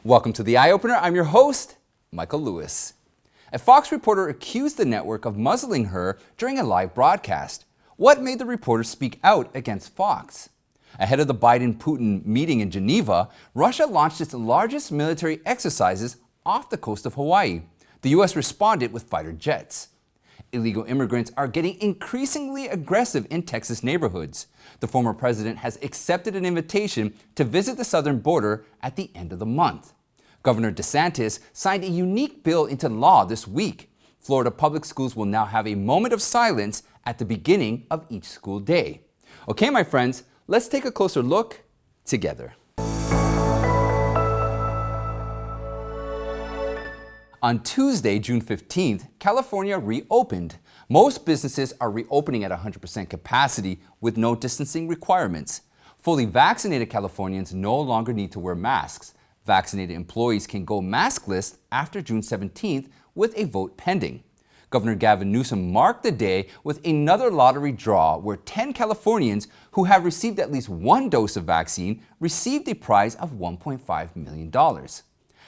Welcome to The Eye Opener. I'm your host, Michael Lewis. A Fox reporter accused the network of muzzling her during a live broadcast. What made the reporter speak out against Fox? Ahead of the Biden-Putin meeting in Geneva, Russia launched its largest military exercises off the coast of Hawaii. The U.S. responded with fighter jets. Illegal immigrants are getting increasingly aggressive in Texas neighborhoods. The former president has accepted an invitation to visit the southern border at the end of the month. Governor DeSantis signed a unique bill into law this week. Florida public schools will now have a moment of silence at the beginning of each school day. Okay, my friends, let's take a closer look together. On Tuesday, June 15th, California reopened. Most businesses are reopening at 100% capacity with no distancing requirements. Fully vaccinated Californians no longer need to wear masks. Vaccinated employees can go maskless after June 17th with a vote pending. Governor Gavin Newsom marked the day with another lottery draw where 10 Californians who have received at least one dose of vaccine received a prize of $1.5 million.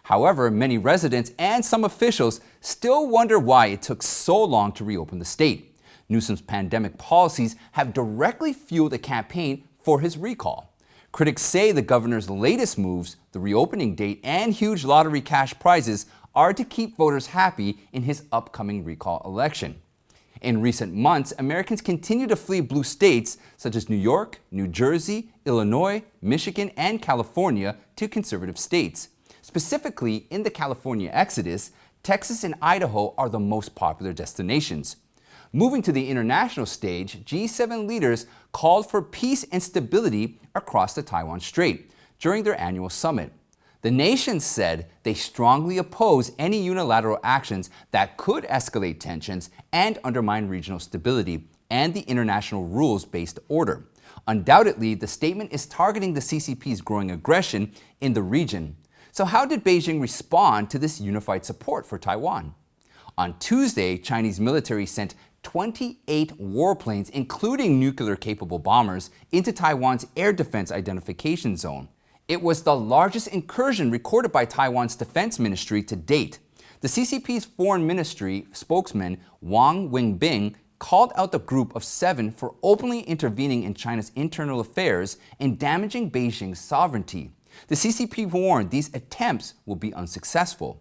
However, many residents and some officials still wonder why it took so long to reopen the state. Newsom's pandemic policies have directly fueled a campaign for his recall. Critics say the governor's latest moves, the reopening date and huge lottery cash prizes, are to keep voters happy in his upcoming recall election. In recent months, Americans continue to flee blue states such as New York, New Jersey, Illinois, Michigan, and California to conservative states. Specifically, in the California exodus, Texas and Idaho are the most popular destinations. Moving to the international stage, G7 leaders called for peace and stability across the Taiwan Strait during their annual summit. The nations said they strongly oppose any unilateral actions that could escalate tensions and undermine regional stability and the international rules-based order. Undoubtedly, the statement is targeting the CCP's growing aggression in the region. So how did Beijing respond to this unified support for Taiwan? On Tuesday, Chinese military sent 28 warplanes, including nuclear-capable bombers, into Taiwan's air defense identification zone. It was the largest incursion recorded by Taiwan's defense ministry to date. The CCP's foreign ministry spokesman Wang Wenbin called out the group of 7 for openly intervening in China's internal affairs and damaging Beijing's sovereignty. The CCP warned these attempts will be unsuccessful.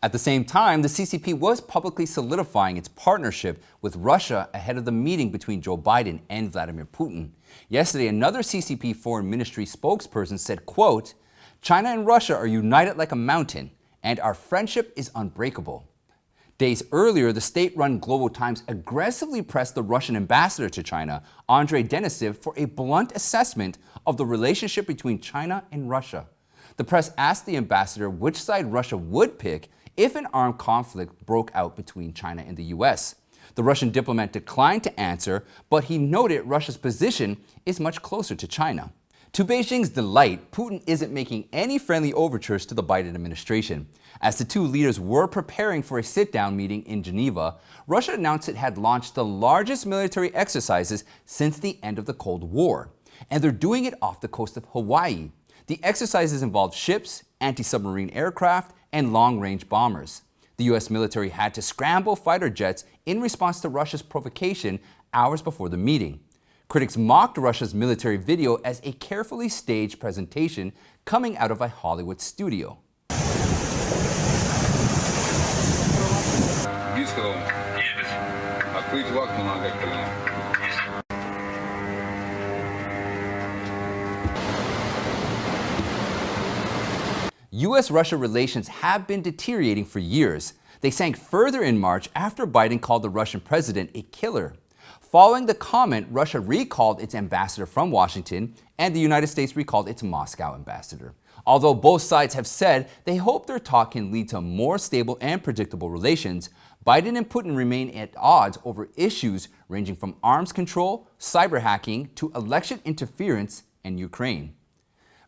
At the same time, the CCP was publicly solidifying its partnership with Russia ahead of the meeting between Joe Biden and Vladimir Putin. Yesterday, another CCP foreign ministry spokesperson said, quote, "China and Russia are united like a mountain, and our friendship is unbreakable." Days earlier, the state-run Global Times aggressively pressed the Russian ambassador to China, Andrei Denisev, for a blunt assessment of the relationship between China and Russia. The press asked the ambassador which side Russia would pick if an armed conflict broke out between China and the U.S. The Russian diplomat declined to answer, but he noted Russia's position is much closer to China. To Beijing's delight, Putin isn't making any friendly overtures to the Biden administration. As the two leaders were preparing for a sit-down meeting in Geneva, Russia announced it had launched the largest military exercises since the end of the Cold War. And they're doing it off the coast of Hawaii. The exercises involved ships, anti-submarine aircraft, and long-range bombers. The U.S. military had to scramble fighter jets in response to Russia's provocation hours before the meeting. Critics mocked Russia's military video as a carefully staged presentation coming out of a Hollywood studio. U.S.-Russia relations have been deteriorating for years. They sank further in March after Biden called the Russian president a killer. Following the comment, Russia recalled its ambassador from Washington, and the United States recalled its Moscow ambassador. Although both sides have said they hope their talk can lead to more stable and predictable relations, Biden and Putin remain at odds over issues ranging from arms control, cyber hacking, to election interference and Ukraine.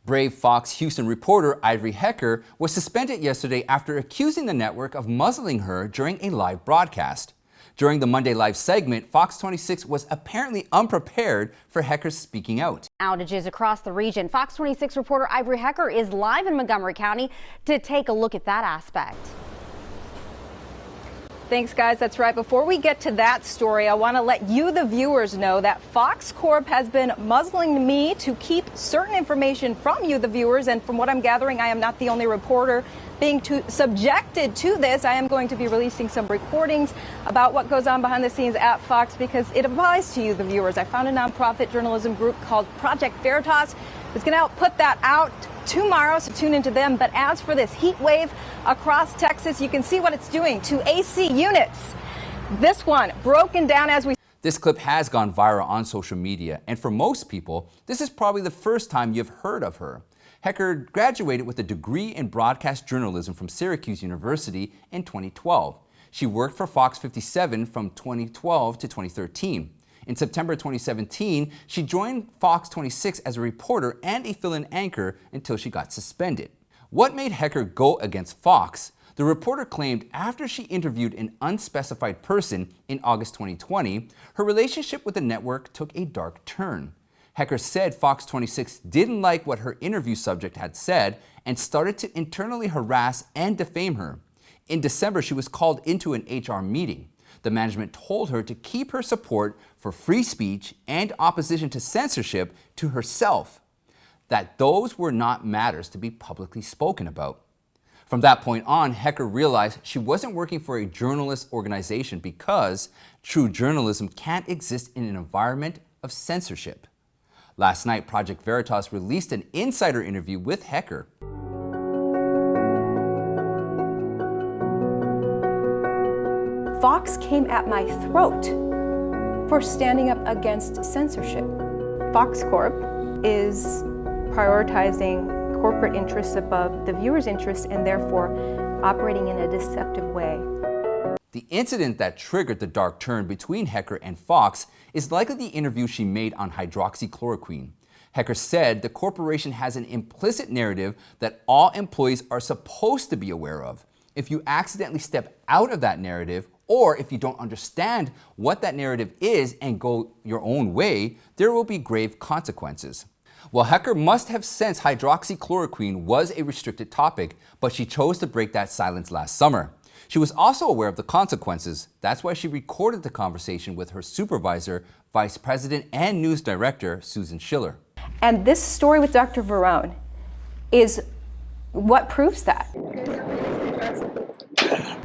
Brave Fox Houston reporter Ivory Hecker was suspended yesterday after accusing the network of muzzling her during a live broadcast. During the Monday Live segment, Fox 26 was apparently unprepared for Hecker speaking out. Outages across the region. Fox 26 reporter Ivory Hecker is live in Montgomery County to take a look at that aspect. Thanks, guys. That's right. Before we get to that story, I want to let you, the viewers, know that Fox Corp has been muzzling me to keep certain information from you, the viewers. And from what I'm gathering, I am not the only reporter being subjected to this. I am going to be releasing some recordings about what goes on behind the scenes at Fox because it applies to you, the viewers. I found a nonprofit journalism group called Project Veritas. It's going to help put that out tomorrow, so tune into them. But as for this heat wave across Texas, you can see what it's doing to AC units. This one broken down as we... This clip has gone viral on social media, and for most people, this is probably the first time you've heard of her. Hecker graduated with a degree in broadcast journalism from Syracuse University in 2012. She worked for Fox 57 from 2012 to 2013. In September 2017, she joined Fox 26 as a reporter and a fill-in anchor until she got suspended. What made Hecker go against Fox? The reporter claimed after she interviewed an unspecified person in August 2020, her relationship with the network took a dark turn. Hecker said Fox 26 didn't like what her interview subject had said and started to internally harass and defame her. In December, she was called into an HR meeting. The management told her to keep her support for free speech and opposition to censorship to herself, that those were not matters to be publicly spoken about. From that point on, Hecker realized she wasn't working for a journalist organization because true journalism can't exist in an environment of censorship. Last night, Project Veritas released an insider interview with Hecker. Fox came at my throat for standing up against censorship. Fox Corp is prioritizing corporate interests above the viewer's interests and therefore operating in a deceptive way. The incident that triggered the dark turn between Hecker and Fox is likely the interview she made on hydroxychloroquine. Hecker said the corporation has an implicit narrative that all employees are supposed to be aware of. If you accidentally step out of that narrative, or if you don't understand what that narrative is and go your own way, there will be grave consequences. Well, Hecker must have sensed hydroxychloroquine was a restricted topic, but she chose to break that silence last summer. She was also aware of the consequences. That's why she recorded the conversation with her supervisor, Vice President and News Director, Susan Schiller. And this story with Dr. Verone is what proves that.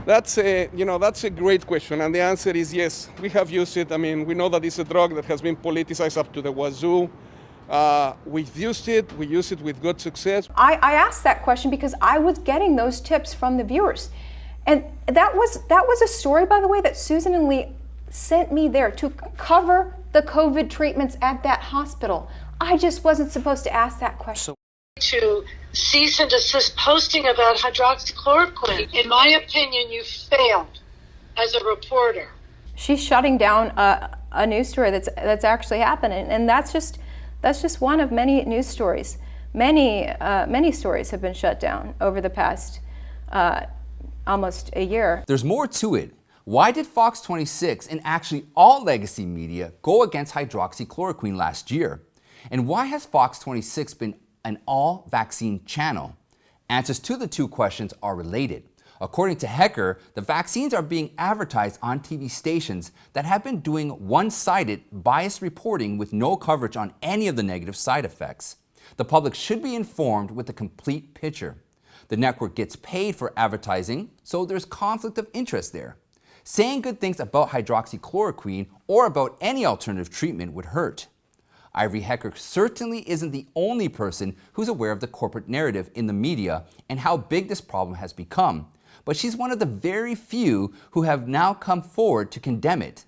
That's a great question, and the answer is yes. We have used it. I mean, we know that it's a drug that has been politicized up to the wazoo. We've used it. We use it with good success. I asked that question because I was getting those tips from the viewers. And that was a story, by the way, that Susan and Lee sent me there to cover the COVID treatments at that hospital. I just wasn't supposed to ask that question. To cease and desist posting about hydroxychloroquine. In my opinion, you failed as a reporter. She's shutting down a news story that's actually happening, and that's just one of many news stories. Many stories have been shut down over the past almost a year. There's more to it. Why did Fox 26 and actually all legacy media go against hydroxychloroquine last year? And why has Fox 26 been an all-vaccine channel? Answers to the two questions are related. According to Hecker, the vaccines are being advertised on TV stations that have been doing one-sided, biased reporting with no coverage on any of the negative side effects. The public should be informed with the complete picture. The network gets paid for advertising, so there's conflict of interest there. Saying good things about hydroxychloroquine or about any alternative treatment would hurt. Ivory Hecker certainly isn't the only person who's aware of the corporate narrative in the media and how big this problem has become, but she's one of the very few who have now come forward to condemn it.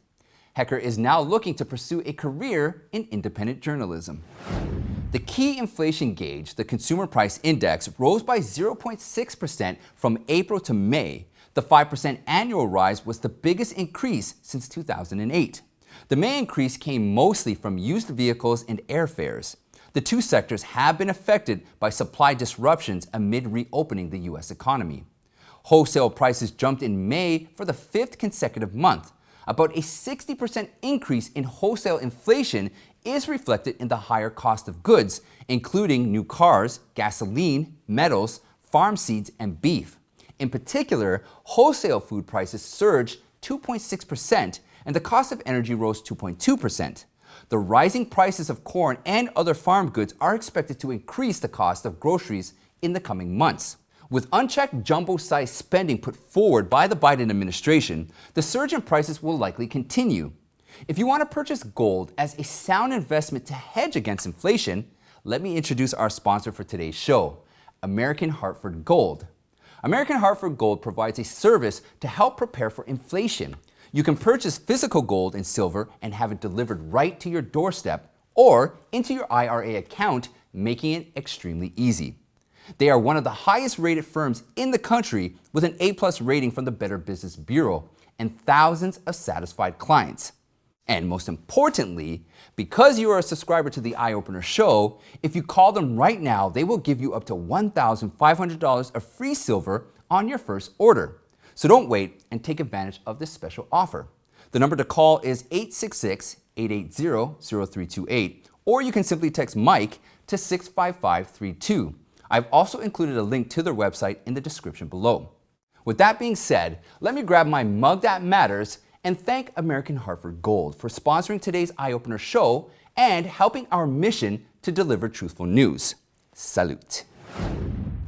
Hecker is now looking to pursue a career in independent journalism. The key inflation gauge, the Consumer Price Index, rose by 0.6% from April to May. The 5% annual rise was the biggest increase since 2008. The May increase came mostly from used vehicles and airfares. The two sectors have been affected by supply disruptions amid reopening the U.S. economy. Wholesale prices jumped in May for the fifth consecutive month. About a 60% increase in wholesale inflation is reflected in the higher cost of goods, including new cars, gasoline, metals, farm seeds, and beef. In particular, wholesale food prices surged 2.6%, and the cost of energy rose 2.2%. The rising prices of corn and other farm goods are expected to increase the cost of groceries in the coming months. With unchecked jumbo-sized spending put forward by the Biden administration, the surge in prices will likely continue. If you want to purchase gold as a sound investment to hedge against inflation, let me introduce our sponsor for today's show, American Hartford Gold. American Hartford Gold provides a service to help prepare for inflation. You can purchase physical gold and silver and have it delivered right to your doorstep or into your IRA account, making it extremely easy. They are one of the highest rated firms in the country with an A+ rating from the Better Business Bureau and thousands of satisfied clients. And most importantly, because you are a subscriber to the Eye Opener show, if you call them right now, they will give you up to $1,500 of free silver on your first order. So don't wait and take advantage of this special offer. The number to call is 866-880-0328, or you can simply text Mike to 65532. I've also included a link to their website in the description below. With that being said, let me grab my mug that matters and thank American Hartford Gold for sponsoring today's Eye Opener show and helping our mission to deliver truthful news. Salute.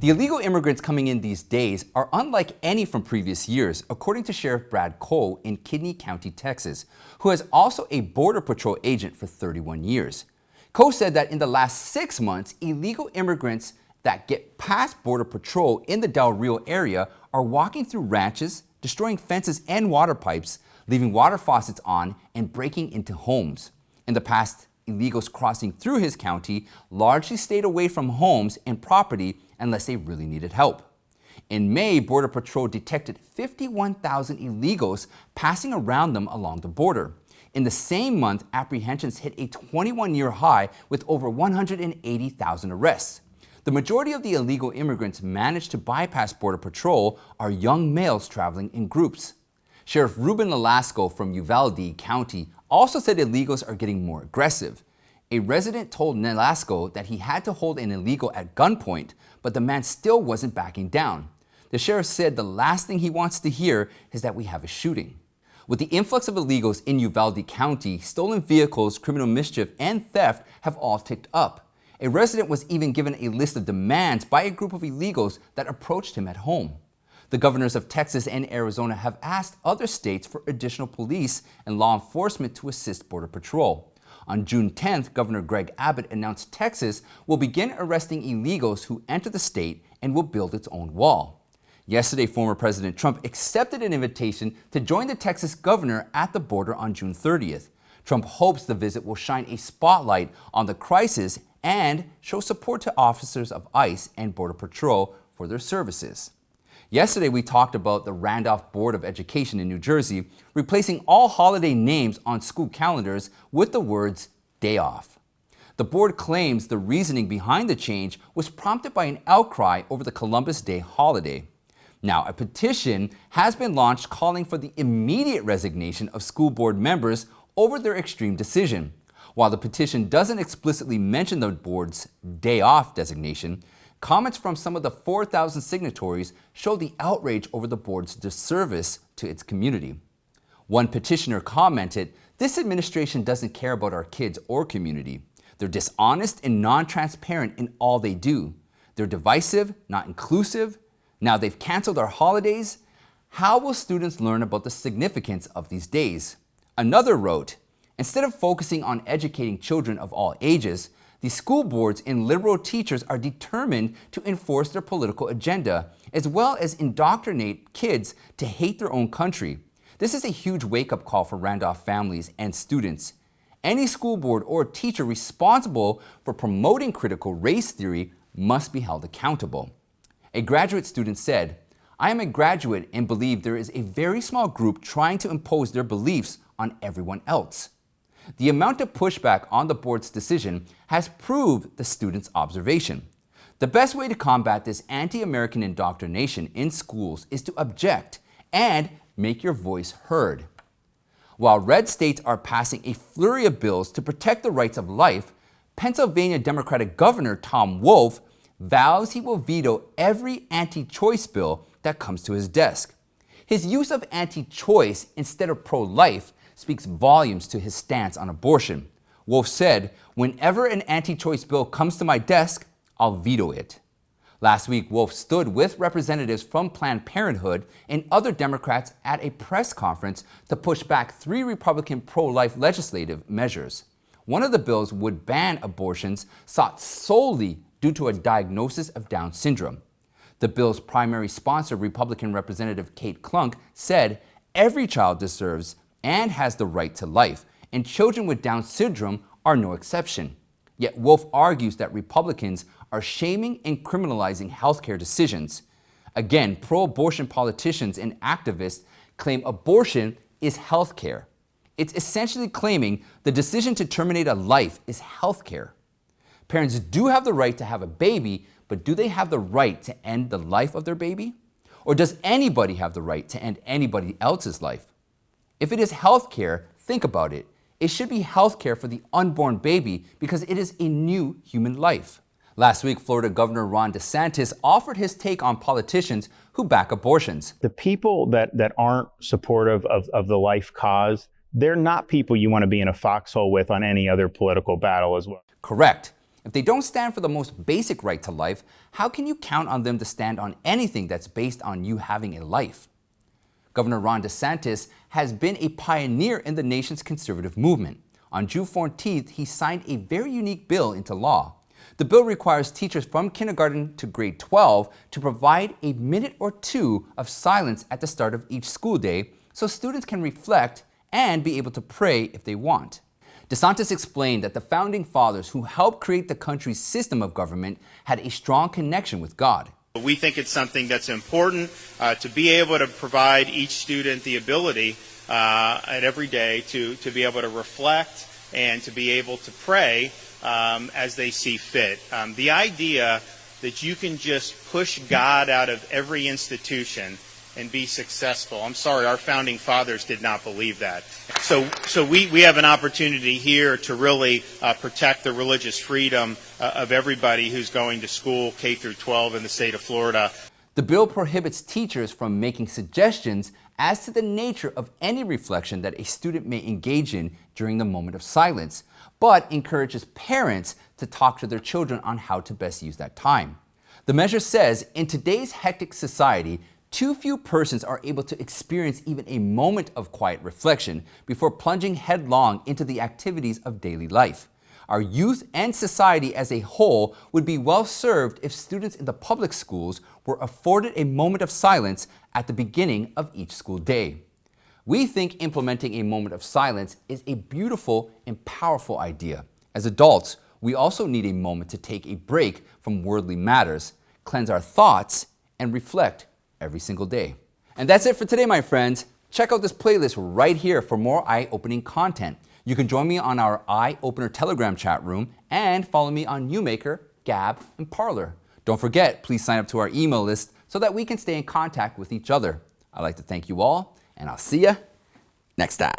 The illegal immigrants coming in these days are unlike any from previous years, according to Sheriff Brad Cole in Kidney County, Texas, who is also a Border Patrol agent for 31 years. Cole said that in the last 6 months, illegal immigrants that get past Border Patrol in the Del Rio area are walking through ranches, destroying fences and water pipes, leaving water faucets on, and breaking into homes. In the past, illegals crossing through his county largely stayed away from homes and property unless they really needed help. In May, Border Patrol detected 51,000 illegals passing around them along the border. In the same month, apprehensions hit a 21-year high with over 180,000 arrests. The majority of the illegal immigrants managed to bypass Border Patrol are young males traveling in groups. Sheriff Ruben Lalasco from Uvalde County also said illegals are getting more aggressive. A resident told Lalasco that he had to hold an illegal at gunpoint, but the man still wasn't backing down. The sheriff said the last thing he wants to hear is that we have a shooting. With the influx of illegals in Uvalde County, stolen vehicles, criminal mischief, and theft have all ticked up. A resident was even given a list of demands by a group of illegals that approached him at home. The governors of Texas and Arizona have asked other states for additional police and law enforcement to assist Border Patrol. On June 10th, Governor Greg Abbott announced Texas will begin arresting illegals who enter the state and will build its own wall. Yesterday, former President Trump accepted an invitation to join the Texas governor at the border on June 30th. Trump hopes the visit will shine a spotlight on the crisis and show support to officers of ICE and Border Patrol for their services. Yesterday, we talked about the Randolph Board of Education in New Jersey replacing all holiday names on school calendars with the words day off. The board claims the reasoning behind the change was prompted by an outcry over the Columbus Day holiday. Now, a petition has been launched calling for the immediate resignation of school board members over their extreme decision. While the petition doesn't explicitly mention the board's day off designation, comments from some of the 4,000 signatories show the outrage over the board's disservice to its community. One petitioner commented, "This administration doesn't care about our kids or community. They're dishonest and non-transparent in all they do. They're divisive, not inclusive. Now they've canceled our holidays. How will students learn about the significance of these days?" Another wrote, "Instead of focusing on educating children of all ages, the school boards and liberal teachers are determined to enforce their political agenda, as well as indoctrinate kids to hate their own country. This is a huge wake-up call for Randolph families and students. Any school board or teacher responsible for promoting critical race theory must be held accountable." A graduate student said, "I am a graduate and believe there is a very small group trying to impose their beliefs on everyone else." The amount of pushback on the board's decision has proved the students' observation. The best way to combat this anti-American indoctrination in schools is to object and make your voice heard. While red states are passing a flurry of bills to protect the rights of life, Pennsylvania Democratic Governor Tom Wolf vows he will veto every anti-choice bill that comes to his desk. His use of anti-choice instead of pro-life speaks volumes to his stance on abortion. Wolf said, "Whenever an anti-choice bill comes to my desk, I'll veto it." Last week, Wolf stood with representatives from Planned Parenthood and other Democrats at a press conference to push back 3 Republican pro-life legislative measures. One of the bills would ban abortions sought solely due to a diagnosis of Down syndrome. The bill's primary sponsor, Republican Representative Kate Klunk, said every child deserves and has the right to life, and children with Down syndrome are no exception. Yet Wolf argues that Republicans are shaming and criminalizing healthcare decisions. Again, pro-abortion politicians and activists claim abortion is healthcare. It's essentially claiming the decision to terminate a life is healthcare. Parents do have the right to have a baby, but do they have the right to end the life of their baby? Or does anybody have the right to end anybody else's life? If it is healthcare, think about it. It should be healthcare for the unborn baby because it is a new human life. Last week, Florida Governor Ron DeSantis offered his take on politicians who back abortions. The people that aren't supportive of the life cause, they're not people you want to be in a foxhole with on any other political battle as well. Correct. If they don't stand for the most basic right to life, how can you count on them to stand on anything that's based on you having a life? Governor Ron DeSantis has been a pioneer in the nation's conservative movement. On June 14th, he signed a very unique bill into law. The bill requires teachers from kindergarten to grade 12 to provide a minute or 2 of silence at the start of each school day so students can reflect and be able to pray if they want. DeSantis explained that the founding fathers who helped create the country's system of government had a strong connection with God. We think it's something that's important to be able to provide each student the ability at every day to be able to reflect and to be able to pray as they see fit. The idea that you can just push God out of every institution and be successful. I'm sorry, our founding fathers did not believe that. So we have an opportunity here to really protect the religious freedom of everybody who's going to school K through 12 in the state of Florida. The bill prohibits teachers from making suggestions as to the nature of any reflection that a student may engage in during the moment of silence, but encourages parents to talk to their children on how to best use that time. The measure says, in today's hectic society, too few persons are able to experience even a moment of quiet reflection before plunging headlong into the activities of daily life. Our youth and society as a whole would be well served if students in the public schools were afforded a moment of silence at the beginning of each school day. We think implementing a moment of silence is a beautiful and powerful idea. As adults, we also need a moment to take a break from worldly matters, cleanse our thoughts, and reflect every single day. And that's it for today, my friends. Check out this playlist right here for more eye-opening content. You can join me on our Eye Opener Telegram chat room and follow me on Newmaker, Gab, and Parler. Don't forget, please sign up to our email list so that we can stay in contact with each other. I'd like to thank you all, and I'll see you next time.